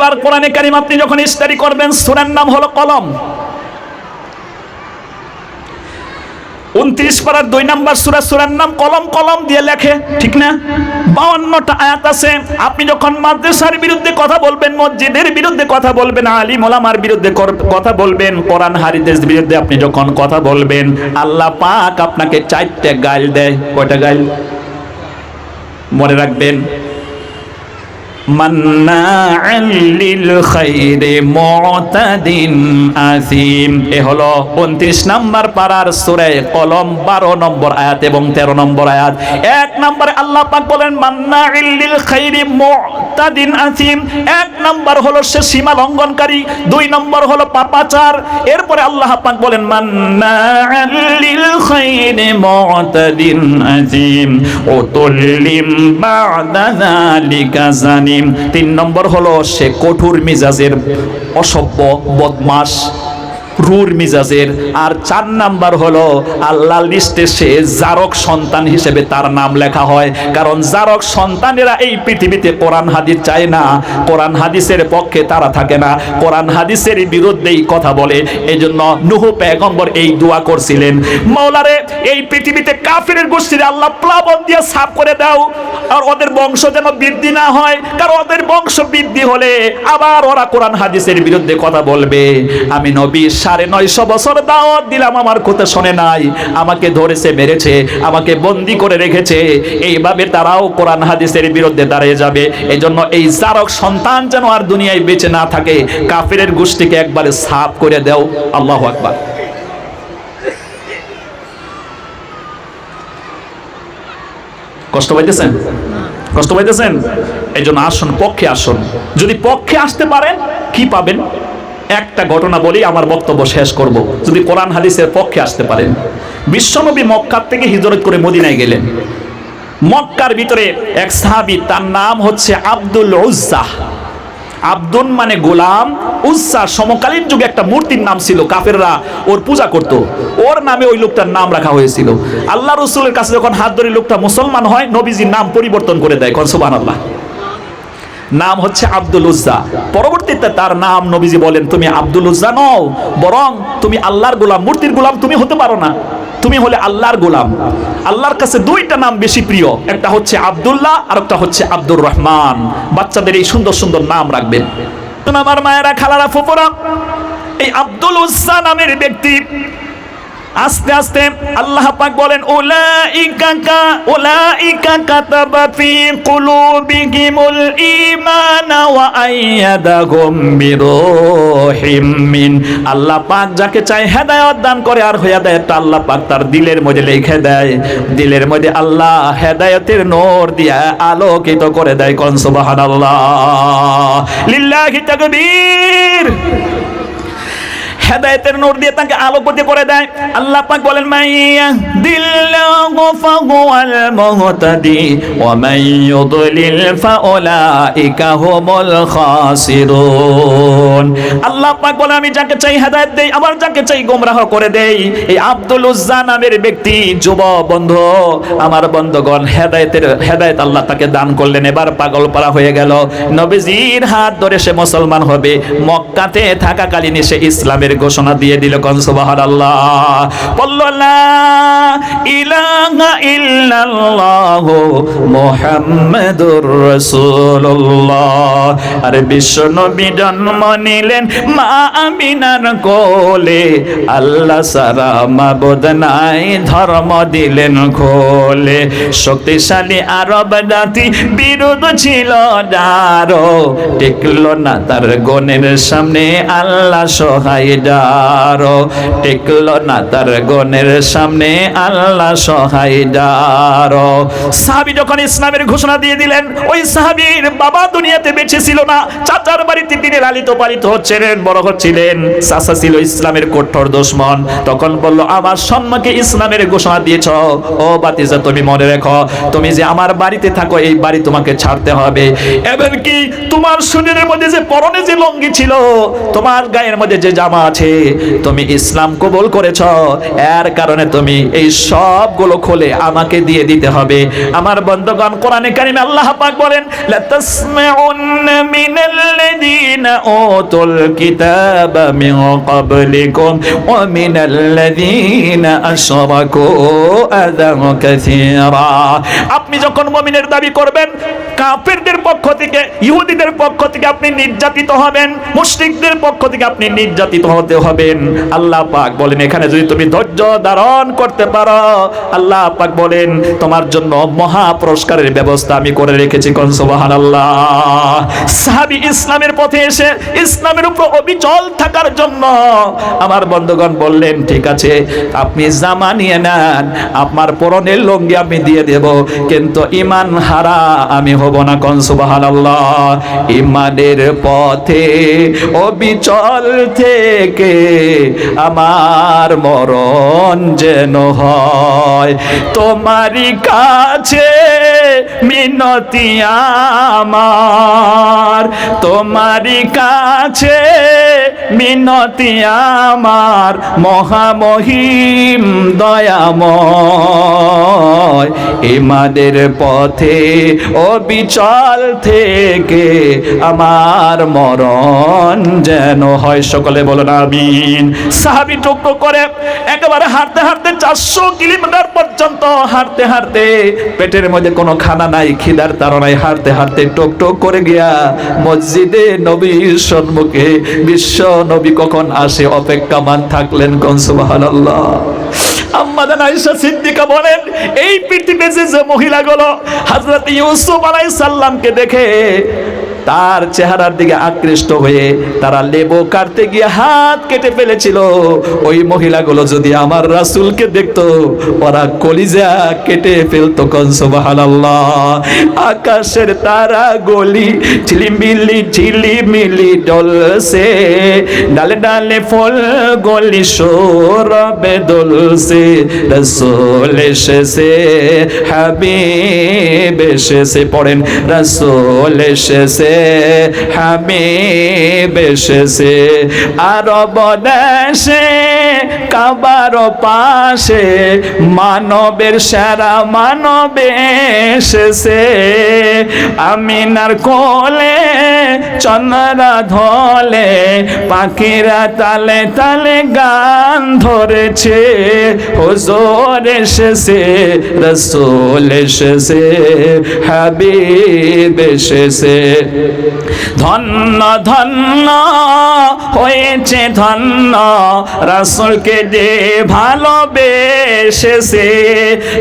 এবার কোরআনে কারীম আপনি যখন স্টাডি করবেন, সূরার নাম হলো কলম। 29 পারার 2 নম্বর সূরা, সূরার নাম কলম। কলম দিয়ে লেখে, ঠিক না? 52টা আয়াত আছে। আপনি যখন মাদ্রাসার বিরুদ্ধে কথা বলবেন, মসজিদের বিরুদ্ধে কথা বলবেন, আলিম ওলামার বিরুদ্ধে কথা বলবেন, কোরআন হাদিসের বিরুদ্ধে আপনি যখন কথা বলবেন, আল্লাহ পাক আপনাকে 4টা গাইল দেয়। কয়টা গাইল মনে রাখবেন? মান্নাআল লিল খাইরি মুতাদিন আসিম। এ হলো 29 নম্বর পারার সূরা কলম 12 নম্বর আয়াত এবং 13 নম্বর আয়াত। 1 নম্বরে আল্লাহ পাক বলেন মান্নাআল লিল খাইরি মুতাদিন আসিম। 1 নম্বর হলো সে সীমা লঙ্ঘনকারী, 2 নম্বর হলো পাপাচার। এরপরে আল্লাহ পাক বলেন মান্নাআল লিল খাইরি মুতাদিন আসিম উতুল্লিম বা'দা যালিকা জানি। 3 নম্বর হলো সে কঠোর মিজাজের, অসভ্য, বদমাশ, রুর মিজাজের। আর 4 নাম্বার হলো আল্লাহর লিস্টে সে জারক সন্তান হিসেবে তার নাম লেখা হয়। কারণ জারক সন্তানেরা এই পৃথিবীতে কোরআন হাদিস চায় না, কোরআন হাদিসের পক্ষে তারা থাকে না, কোরআন হাদিসের বিরুদ্ধেই কথা বলে। এজন্য নূহ পয়গম্বর এই দোয়া করছিলেন, মাওলারে এই পৃথিবীতে কাফিরের গোষ্ঠীর আল্লাহ প্লাবন দিয়ে সাফ করে দাও, আর ওদের বংশ যেন বৃদ্ধি না হয়। কারণ ওদের বংশ বৃদ্ধি হলে আবার ওরা কোরআন হাদিসের বিরুদ্ধে কথা বলবে। আমি নবী 950 বছর দাওয়াত দিলাম, আমার কথা শোনে নাই, আমাকে ধরেছে, মেরেছে, আমাকে বন্দী করে রেখেছে। এইভাবে তারাও কোরআন হাদিসের বিরুদ্ধে দাঁড়িয়ে যাবে। এজন্য এই জারক সন্তান যেন আর দুনিয়ায় বেঁচে না থাকে, কাফিরের গোষ্ঠীকে একবারে সাফ করে দাও। আল্লাহু আকবার। কষ্ট পাইতেছেন? কষ্ট পাইতেছেন? এই জন্য আসুন, পক্ষে আসুন। যদি পক্ষে আসতে পারেন কি পাবেন? একটা ঘটনা বলি, আমার বক্তব্য শেষ করব। যদি কোরআন হাদিসের পক্ষে আসতে পারেন, বিশ্বনবী মক্কা থেকে হিজরত করে মদিনায় গেলেন। মক্কার ভিতরে এক সাহাবী, তার নাম হচ্ছে আব্দুল উজ্জাহ। আব্দুন মানে গোলাম, উজ্জা সমকালীন যুগে একটা মূর্তির নাম ছিল, কাফেররা ওর পূজা করত, ওর নামে ওই লোকটার নাম রাখা হয়েছিল। আল্লাহ রাসূলের কাছে যখন হাত ধরে লোকটা মুসলমান হয়, নবীজির নাম পরিবর্তন করে দেয়। সুবহানাল্লাহ। নাম হচ্ছে আব্দুল উজ্জা। পরবর্তীতে তার নাম নবীজি বলেন, তুমি আব্দুল উজ্জা নও, বরং তুমি আল্লাহর গোলাম, মূর্তির গোলাম তুমি হতে পারো না, তুমি হলে আল্লাহর গোলাম। আল্লাহর কাছে 2টা নাম বেশি প্রিয়, একটা হচ্ছে আব্দুল্লাহ আর একটা হচ্ছে আব্দুর রহমান। বাচ্চাদের এই সুন্দর সুন্দর নাম রাখবেন। আমার মায়েরা, খালারা, ফুফুরা, এই আব্দুল উজ্জা নামের ব্যক্তি আস্তে আস্তে আল্লাহ পাক বলেন উলাইকা কাতাবা ফি কুলুবিহিমুল ঈমানা ওয়া আইয়াদাহুম বিরূহিম মিন। আল্লাহ পাক যাকে চায় হেদায়েত দান করে, আর হেদায়েতটা আল্লাহ পাক তার দিলের মধ্যে লিখে দেয়। দিলের মধ্যে আল্লাহ হেদায়েতের নূর দিয়ে আলোকিত করে দেয়। কোন সুবহানাল্লাহ, লিল্লাহি তাকবীর। হেদায়েতের নূর দিয়ে তাকে আলোকিত করে দেয়। আল্লাহ পাক বলেন মাইয়াহদিল্লাহু ফাহুয়াল মুহতাদি ওয়া মান ইউদ্লিল ফাউলাইকা হুমুল খাসিরুন। আল্লাহ পাক বলেন আমি যাকে চাই হেদায়েত দেই, আবার যাকে চাই গোমরাহ করে দেই। এই আব্দুল উজ্জা নামের ব্যক্তি, যুব বন্ধু, আমার বন্ধুগণ, হেদায়েত আল্লাহ তাকে দান করলেন। এবার পাগল পারা হয়ে গেল, নবীজির হাত ধরে সে মুসলমান হবে। মক্কাতে থাকাকালীন সে ইসলামের ঘোষণা দিয়ে দিল। কোন সুবহানাল্লাহ, বললো লা ইলাহা ইল্লাল্লাহ মুহাম্মাদুর রাসূলুল্লাহ। আর বিশ্ব নবী জন্ম নিলেন মা আমিনার কোলে, আল্লাহ সারা মাবুদ নাই, ধর্ম দিলেন খোলে। শক্তিশালী আরব জাতি বিরোধ ছিল যারো, টিকলো না তার গণের সামনে আল্লাহ সহায় যারো, টিকলো না তার গণের সামনে আল্লাহ সহায় যারো। সাহাবী যখন ইসলামের ঘোষণা দিয়ে দিলেন, ওই সাহাবীর বাবা দুনিয়াতে বেঁচে ছিল না, চাচার বাড়িতে তিনি লালিত পালিত হচ্ছিলেন, বড় হচ্ছিলেন। চাচা ছিল ইসলামের কঠোর দুশমন। তখন বলল, আমার সম্মাকে ইসলামের ঘোষণা দিয়েছ, ও বাতিজা তুমি মনে রেখো, তুমি যে আমার বাড়িতে থাকো, এই বাড়ি তোমাকে ছাড়তে হবে। এমনকি তোমার শরীরের মধ্যে যে পরনে যে লুঙ্গি ছিল, তোমার গায়ের মধ্যে যে জামা আছে, তুমি ইসলাম কবুল করেছ, এর কারণে তুমি এই সবগুলো হকগুলো খোলে আমাকে দিয়ে দিতে হবে। আমার বন্ধুগণ, কোরআনে কারিমে আল্লাহ পাক বলেন, লা তাসমাউন্না মিনাল্লাযীনা উতুল কিতাবা মিন ক্বাবলিকুম ওয়া মিনাল্লাযীনা আশরাকু আযান কাসীরা। আপনি যখন মুমিনের দাবি করবেন, কাফেরদের পক্ষ থেকে, ইহুদিদের পক্ষ থেকে আপনি নির্যাতিত হবেন, মুশরিকদের পক্ষ থেকে আপনি নির্যাতিত হতে হবেন। আল্লাহ পাক বলেন, এখানে যদি তুমি ধৈর্য ধারণ করতে পারো, আল্লাহ পাক বলেন তোমার জন্য মহা পুরস্কারের ব্যবস্থা আমি করে রেখেছি। কোন সুবহানাল্লাহ। সাহাবী ইসলামের পথে এসে ইসলামের উপর অবিচল থাকার জন্য আমার বন্ধুগণ বললেন, ঠিক আছে আপনি জামা নিয়ে নেন, আপনার পরনের লুঙ্গি আমি দিয়ে দেব, কিন্তু ঈমান হারা আমি হব না। কোন সুবহানাল্লাহ। ঈমানের পথে অবিচল থেকে আমার মরণ যেন হয়, তোমারই কাছে মিনতি আমার, তোমারই কাছে মিনতি আমার, মহামহিম দয়াময়। ঈমানের পথে অবিচল থেকে আমার মরণ যেন হয়। সকলে বলুন আমিন। সাহাবী টুকটুক করে একেবারে হাঁটতে হাঁটতে 400 কিলোমিটার পর্যন্ত হাঁটতে হাঁটতে, পেটের মধ্যে কোনো খানা নাই, খিদার তাড়নায় হাঁটতে হাঁটতে টুকটুক করে গিয়া মসজিদে নবীর সম্মুখে বিশ্ব নবী কখন আসে অপেক্ষামান থাকলেন। কোন সুবহানাল্লাহ। আম্মা জান আয়েশা সিদ্দিকা বলেন, এই পৃথিবীতে যে মহিলাগুলো হযরত ইউসুফ আলাইহিস সালামকে দেখে তার চেহারার দিকে আকৃষ্ট হয়ে তারা লেবু কাটতে গিয়ে হাত কেটে ফেলেছিল, ওই মহিলাগুলো যদি আমার রাসূলকে দেখতো ওরা কলিজা কেটে ফেলতো। কোন সুবহানাল্লাহ। আকাশের তারা গলি ঝিলিমিলি ঝিলিমিলি ডলছে, ডালে ডালে ফুল গলি সৌরভে দোলছে, রাসূল এসেছে হাবিব এসেছে। পড়েন, রাসূল এসেছে হাবিব এসেছে, আরব দেশে কাবার পাশে মানবের সেরা মানব এসেছে, আমিনার কোলে চন্দ্রা ধলে পাখিরা তালে তালে গান ধরেছে, হুজুর এসেছে রাসূল এসেছে হাবিব এসেছে। ধন্য ধন্য হয়েছে ধন্য রাসূলকে যে ভালোবেসেছে,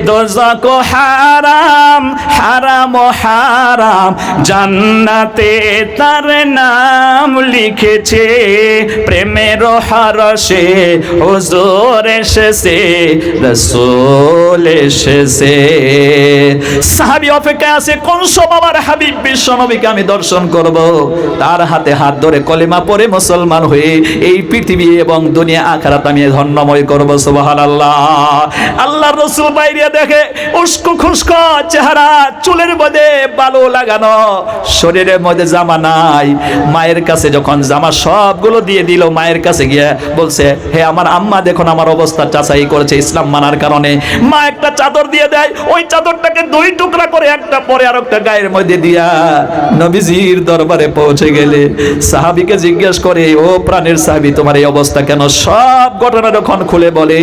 দোজখ হারাম হারাম হারাম জান্নাতে তার নাম লিখেছে, প্রেমের হরষে হুজুর এসেছে রাসূল এসেছে। সাহাবী অপেক্ষায় আছে কোন সময় আমার হাবিব বিশ্ব নবীকে আমি দর্শন করব। তার হাতে হাত ধরে কলেমা পড়ে মুসলমান হয়ে এই পৃথিবী এবং দুনিয়া আখিরাত আমি ধন্যময় করব। সুবহানাল্লাহ। আল্লাহর রাসূল বাইরে দেখে উস্কো খুস্কো চেহারা, চুলের মধ্যে বালু লাগানো, শরীরের মধ্যে জামা নাই। মায়ের কাছে যখন জামা সবগুলো দিয়ে দিল, মায়ের কাছে গিয়ে বলছে, হে আমার আম্মা দেখুন আমার অবস্থা চাচাই করেছে ইসলাম মানার কারণে। মা একটা চাদর দিয়ে দেয়, ওই চাদরটাকে 2 টুকরা করে একটা পরে আর একটা গায়ের মধ্যে দিয়া নবীজির দরবারে পৌঁছে গেলে সাহাবীকে জিজ্ঞেস করে, ও প্রাণের সাহাবী তোমার এই অবস্থা কেন? সব ঘটনা যখন খুলে বলে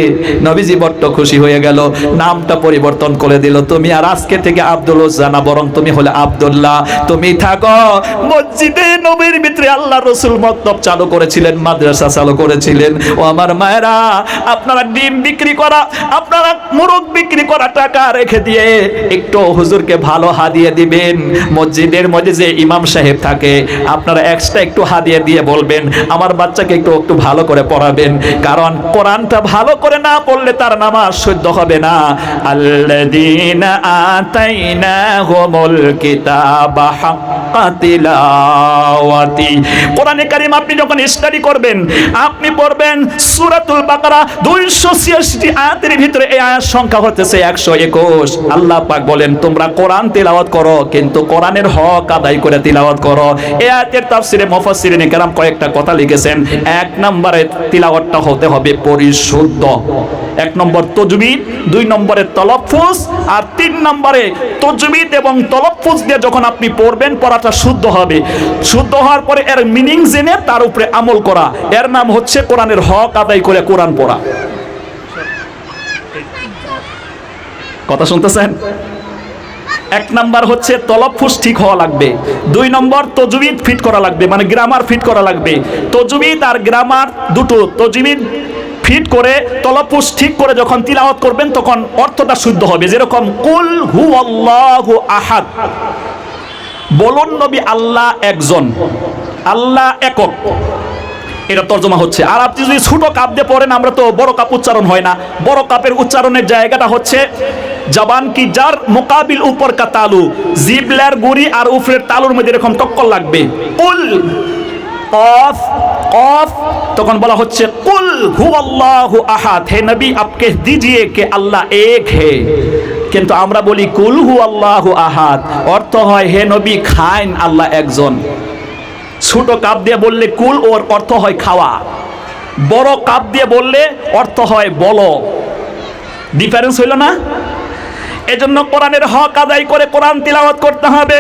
নবীজি বড্ড খুশি হয়ে গেল, নামটা পরিবর্তন করে দিল। তুমি আর আজকে থেকে আব্দুল উজ্জা না, বরং তুমি হলে আব্দুল্লাহ, তুমি থাকো। মসজিদে নবীর ভিতরে আল্লাহ রাসূল মক্তব চালু করেছিলেন, মাদ্রাসা চালু করেছিলেন। ও আমার মায়েরা, আপনারা ডিম বিক্রি করা, আপনারা মুরগ বিক্রি করা টাকা রেখে দিয়ে একটু হুজুরকে ভালো হাদিয়া দিবেন। মসজিদের মধ্যে যে ইমাম সাহেব থাকে আপনারা এক্সট্রা একটু হাদিয়া দিয়ে বলবেন আমার বাচ্চাকে একটু একটু ভালো করে পড়াবেন, কারণ কোরআনটা ভালো করে না পড়লে তার নামাজ শুদ্ধ হবে না। আল্লাযীনা আতাইনাহুমুল কিতাবা হাক্কা তিলাওয়াতি, কোরআনে কারীম আপনি যখন স্টাডি করবেন, আপনি পড়বেন সূরাতুল বাকারা 286 আয়াতের ভিতরে এই আয়াত সংখ্যা হতেছে 121। আল্লাহ পাক বলেন তোমরা কোরআন তিলাওয়াত করো, কিন্তু কোরআনের হক আদায় করে তিলাওয়াত করো। এই আয়াতের তাফসিরে মুফাসসিরিনে কেরাম কয়েকটা কথা লিখেছেন। এক নম্বরে তিলাওয়াতটা হতে হবে পরিশুদ্ধ, এক নম্বর তাজবিদ, দুই নম্বরে তালাফফুজ, আর তিন নম্বরে তাজবিদ এবং তালাফফুজ দিয়ে যখন আপনি পড়বেন পড়াটা শুদ্ধ হবে। শুদ্ধ হওয়ার পরে এর মিনিং জেনে তার উপরে আমল করা, এর নাম হচ্ছে কোরআনের হক আদায় করে কোরআন পড়া। কথা শুনতেছেন? এক নাম্বার হচ্ছে তালাফফুজ ঠিক হওয়া লাগবে, দুই নম্বর তাজবিদ ফিট করা লাগবে, মানে গ্রামার ফিট করা লাগবে। তাজবিদ আর গ্রামার দুটো, তাজবিদ ফিট করে তালাফফুজ ঠিক করে যখন তিলাওয়াত করবেন তখন অর্থটা শুদ্ধ হবে। যেরকম কুল হুয়াল্লাহু আহাদ, বলুন নবী আল্লাহ একজন, আল্লাহ একক, এটা তর্জমা হচ্ছে। আর আপনি যদি ছোট কাপ দিয়ে পড়েন, আমরা তো বড় কাপ উচ্চারণ হয় না, বড় কাপের উচ্চারণের জায়গাটা হচ্ছে জবান কি জার মুকাবিল উপর কা তালু, জিবলার গুড়ি আর উপরের তালুর মধ্যে এরকম টক্কর লাগবে। কুল কফ কফ, তখন বলা হচ্ছে কুল হুয়াল্লাহু আহাদ, হে নবী आप कह दीजिए कि अल्लाह एक है। কিন্তু আমরা বলি কুল হুয়াল্লাহু আহাদ, অর্থ হয় হে নবী খান আল্লাহ একজন। ছোট কাপ দিয়ে বললে কুল, ওর অর্থ হয় খাওয়া, বড় কাপ দিয়ে বললে অর্থ হয় বলো। ডিফারেন্স হইল না? এজন্য কোরআনের হক আদায় করে কোরআন তিলাওয়াত করতে হবে।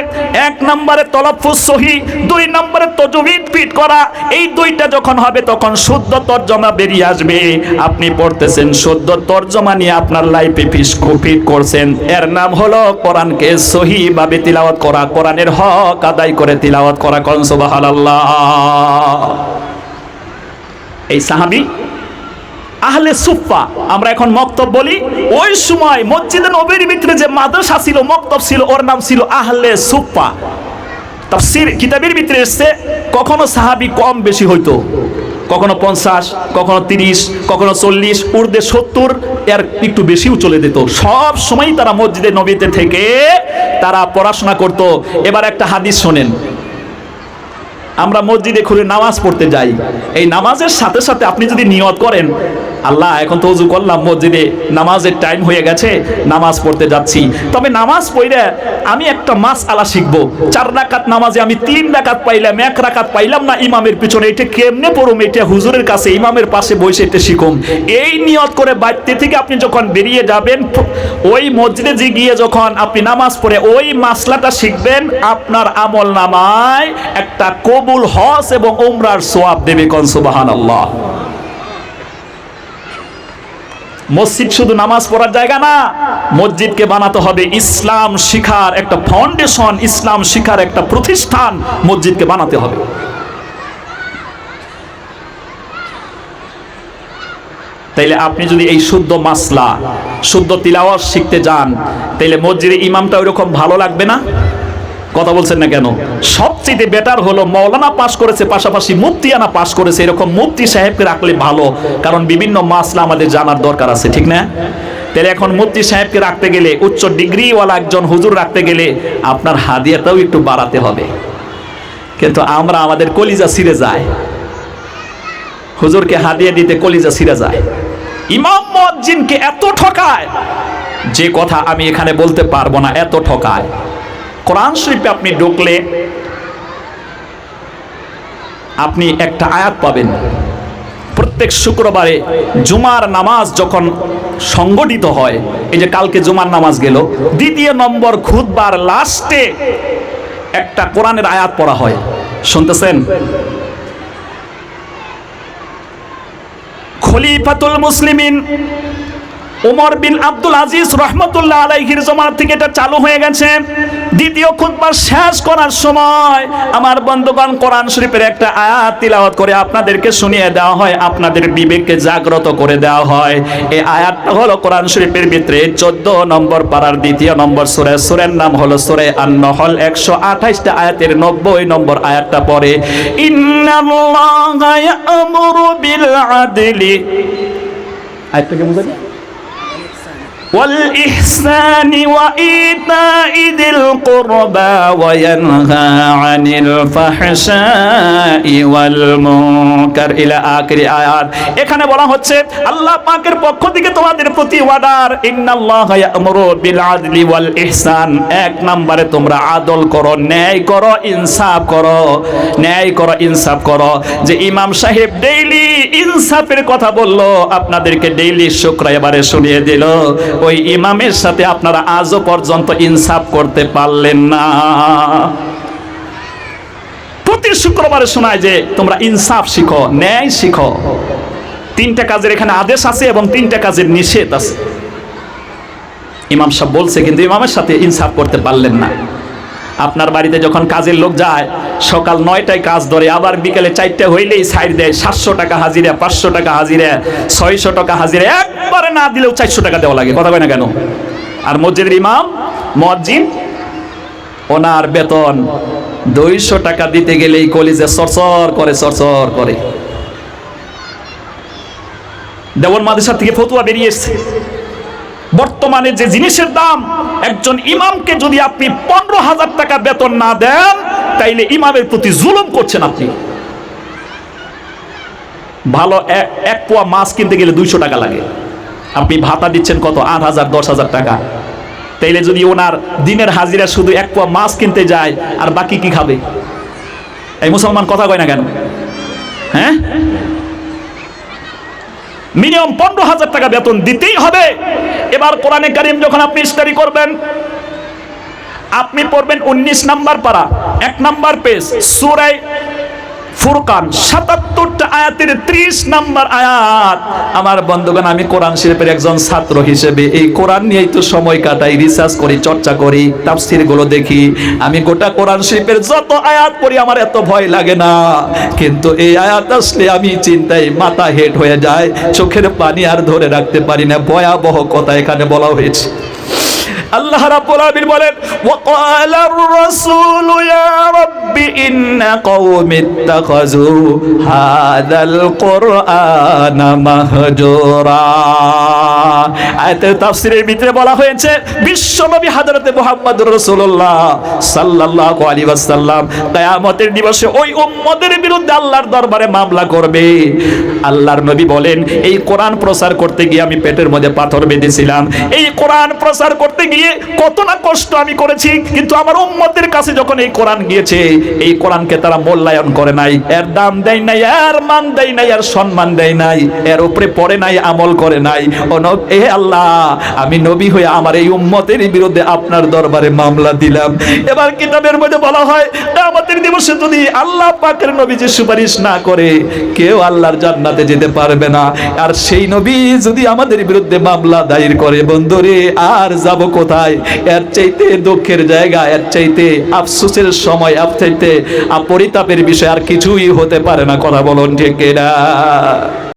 এক নম্বরে তালাফফুজ সহি, দুই নম্বরে তাজবিদ ফিট করা। এই দুইটা যখন হবে তখন শুদ্ধ তরজমা বেরিয়ে আসবে। আপনি পড়তেছেন শুদ্ধ তরজমা নিয়ে আপনার লাইফে ফিট করছেন, এর নাম হলো কোরআনকে সহি ভাবে তিলাওয়াত করা, কোরআনের হক আদায় করে তিলাওয়াত করা। কোন সুবহানাল্লাহ। এই সাহাবী আহলে সুফা, আমরা এখন মক্তব বলি, ওই সময় মসজিদে নববীর ভিতরে যে মাদ্রাসা ছিল, মক্তব ছিল, ওর নাম ছিল আহলে সুফা। তাফসীর কিতাবের ভিতরে এসেছে কখনো সাহাবী কম বেশি হইতো, কখনো 50, কখনো 30, কখনো 40, ঊর্ধ্বে 70, এর একটু বেশিও চলে যেত। সব সময় তারা মসজিদে নববীতে থেকে তারা পড়াশোনা করত। এবার একটা হাদিস শোনেন। আমরা মসজিদে খুলে নামাজ পড়তে যাই, এই নামাজের সাথে সাথে আপনি যদি নিয়ত করেন, আল্লাহ এখন তো ওযু করলাম, মসজিদে নামাজের টাইম হয়ে গেছে, নামাজ পড়তে যাচ্ছি, তবে নামাজ পড়ে আমি একটা মাসআলা শিখব। 4 রাকাত নামাজে আমি 3 রাকাত পাইলাম, 1 রাকাত পাইলাম না ইমামের পিছনে, এটা কেমনে পড়ুম, এটা হুজুরের কাছে ইমামের পাশে বসে এটা শিখুম। এই নিয়ত করে বাড়িতে থেকে আপনি যখন বেরিয়ে যাবেন, ওই মসজিদে যে গিয়ে যখন আপনি নামাজ পড়ে ওই মাসলাটা শিখবেন, আপনার আমল নামায় একটা কবুল হজ এবং উমরার সওয়াব দেবে। কোন সুবহানাল্লাহ। মসজিদ শুধু নামাজ পড়ার জায়গা না, মসজিদকে বানাতে হবে ইসলাম শিখার একটা ফাউন্ডেশন, ইসলাম শিখার একটা প্রতিষ্ঠান মসজিদকে বানাতে হবে। তাইলে আপনি যদি এই শুদ্ধ মাসলা, শুদ্ধ তিলাওয়াত শিখতে যান, তাইলে মসজিদে ইমামটা ওইরকম ভালো লাগবে না? কথা বলছেন না কেন? সবচেয়ে বেটার হলো মাওলানা পাস করেছে, পাশাপাশি মুফতিয়ানা পাস করেছে, এরকম মুফতি সাহেবকে রাখলে ভালো, কারণ বিভিন্ন মাসলা আমাদের জানার দরকার আছে, ঠিক না? তাহলে এখন মুফতি সাহেবকে রাখতে গেলে, উচ্চ ডিগ্রিওয়ালা একজন হুজুর রাখতে গেলে আপনার হাদিয়াটাও একটু বাড়াতে হবে। কিন্তু আমরা আমাদের কলিজা ছিঁড়ে যায়, হুজুরকে হাদিয়া দিতে কলিজা ছিঁড়ে যায়। ইমাম মুয়াজ্জিনকে এত ঠকায়, যে কথা আমি এখানে বলতে পারবো না, এত ঠকায়। কোরআন শরীফে আপনি ঢুকলে আপনি একটা আয়াত পাবেন। প্রত্যেক শুক্রবারে জুমার নামাজ যখন সংগঠিত হয়, এই যে কালকে জুমার নামাজ গেল, দ্বিতীয় নম্বর খুতবার লাস্টে একটা কোরআনের আয়াত পড়া হয়। শুনতেছেন? খলিফাতুল মুসলিমিন ওমর বিন আব্দুল আজিজ রহমতুল্লাহ আলাইহির জমানা থেকে এটা চালু হয়ে গেছে। দ্বিতীয় খুতবা শেষ করার সময় আমার বন্ধুগণ কোরআন শরীফের একটা আয়াত তিলাওয়াত করে আপনাদেরকে শুনিয়ে দেওয়া হয়, আপনাদের বিবেককে জাগ্রত করে দেওয়া হয়। এই আয়াতটা হলো কোরআন শরীফের ভিতরে 14 নম্বর পারার 2 নম্বর সূরা, সূরার নাম হলো সূরা আন-নাহল। 128টা আয়াতের 90 নম্বর আয়াতটা পড়ে, ইন্নাল্লাহা ইয়া'মুরু বিল আদলি। আয়াতটাকে বুঝাই والإحسان وإيتاء ذي القربى وينهى عن الفحشاء والمنكر إلى آخر আয়াত। এখানে বলা হচ্ছে আল্লাহ পাকের পক্ষ থেকে তোমাদের প্রতি ওয়াদার, ইন্নাল্লাহা ইয়া'মুরু বিল আদলি ওয়াল ইহসান। এক নম্বরে তোমরা আদল করো, ন্যায় করো, ইনসাফ করো, ন্যায় করো, ইনসাফ করো। যে ইমাম সাহেব ডেইলি ইনসাফের কথা বললো, আপনাদেরকে ডেইলি শুক্রবারে শুনিয়ে দিল, ওই ইমামের সাথে আপনারা আজও পর্যন্ত ইনসাফ করতে পারলেন না। প্রতি শুক্রবারে শোনায় যে তোমরা ইনসাফ শিখো, ন্যায় শিখো। তিনটা কাজের এখানে আদেশ আছে এবং তিনটা কাজের নিষেধ আছে। ইমাম সাহেব বলছে, কিন্তু ইমামের সাথে ইনসাফ করতে পারলেন না। আপনার বাড়িতে যখন কাজের লোক যায়, সকাল 9টায় কাজ ধরে, আবার বিকেলে 4টা হইলেই ছাইড় দেয়, 700 টাকা হাজিরা, 500 টাকা হাজিরা, 600 টাকা হাজিরা, একবারে না দিলেও 400 টাকা দেওয়া লাগে। কথা কয় না কেন? আর মসজিদের ইমাম মুয়াজ্জিন, ওনার বেতন 200 টাকা দিতে গেলেই কলিজে চরচর করে, চরচর করে। দেওয়ান মাদ্রাসা থেকে ফতোয়া বেরিয়ে এসেছে, বর্তমানে যে জিনিসের দাম, একজন ইমামকে যদি আপনি 15,000 টাকা বেতন না দেন, তাইলে ইমামের প্রতি জুলুম করছেন আপনি। ভালো এক পোয়া মাছ কিনতে গেলে 200 টাকা লাগে, আপনি ভাতা দিচ্ছেন কত? 8,000 10,000 টাকা। তাইলে যদি ওনার দিনের হাজিরা শুধু এক পোয়া মাছ কিনতে যায়, আর বাকি কি খাবে? এই মুসলমান কথা কয় না কেন? হ্যাঁ, মিনিমাম 15,000 টাকা বেতন দিতেই হবে। এবার কোরআনে কারীম যখন আপনি স্টাডি করবেন, আপনি পড়বেন 19 নাম্বার পারা, 1 নাম্বার পেজ, সূরা ফুরকান 77টা আয়াতের 30 নাম্বার আয়াত। আমার বন্ধুগণ, আমি কোরআন শরীফের একজন ছাত্র হিসেবে এই কোরআন নিয়েই তো সময় কাটাই, রিসার্চ করি, চর্চা করি, তাফসীর গুলো দেখি। আমি গোটা কোরআন শরীফের যত আয়াত পড়ি আমার এত ভয় লাগে না, কিন্তু এই আয়াত আসলে আমি চিন্তায় মাথা হেট হয়ে যায়, চোখের পানি আর ধরে রাখতে পারি না। ভয়াবহ কথা এখানে বলা হয়েছে। আল্লাহ রাব্বুল আলামিন বলেন, ওয়াকালার রাসূলু ইয়া রাব্বি ইন্না কওমি ইত্তাখাযু হাযাল কুরআনা মাহজুরা। আয়াতের তাফসীরের ভিতরে বলা হয়েছে, বিশ্বনবী হযরতে মুহাম্মদুর রাসূলুল্লাহ সাল্লাল্লাহু আলাইহি ওয়াসাল্লাম কিয়ামতের দিবসে ওই উম্মতের বিরুদ্ধে আল্লাহর দরবারে মামলা করবে। আল্লাহর নবী বলেন, এই কোরআন প্রচার করতে গিয়ে আমি পেটের মধ্যে পাথর বেঁধেছিলাম, এই কোরআন প্রচার করতে গিয়ে কত না কষ্ট আমি করেছি, কিন্তু আমার উম্মতের কাছে যখন এই কোরআন গিয়েছে, এই কোরআনকে তারা মূল্যায়ন করে নাই, এর দাম দেয় নাই, এর মান দেয় নাই, এর সম্মান দেয় নাই, এর উপরে পড়ে নাই, আমল করে নাই। এ আল্লাহ, আমি নবী হয়ে আমার এই উম্মতের বিরুদ্ধে আপনার দরবারে মামলা দিলাম। এবার কিতাবের মধ্যে বলা হয়, কিয়ামতের দিবসে যদি আল্লাহ পাকের নবী যে সুপারিশ না করে, কেউ আল্লাহর জান্নাতে যেতে পারবে না। আর সেই নবী যদি আমাদের বিরুদ্ধে মামলা দায়ের করে, বন্ধুরে আর যাব কোথায়? এর চাইতে দুঃখের জায়গা, এর চাইতে আফসোসের সময়, এর চাইতে পরিতাপের বিষয় আর কিছুই হতে পারে না। কথা বলুন ঠিক কিনা?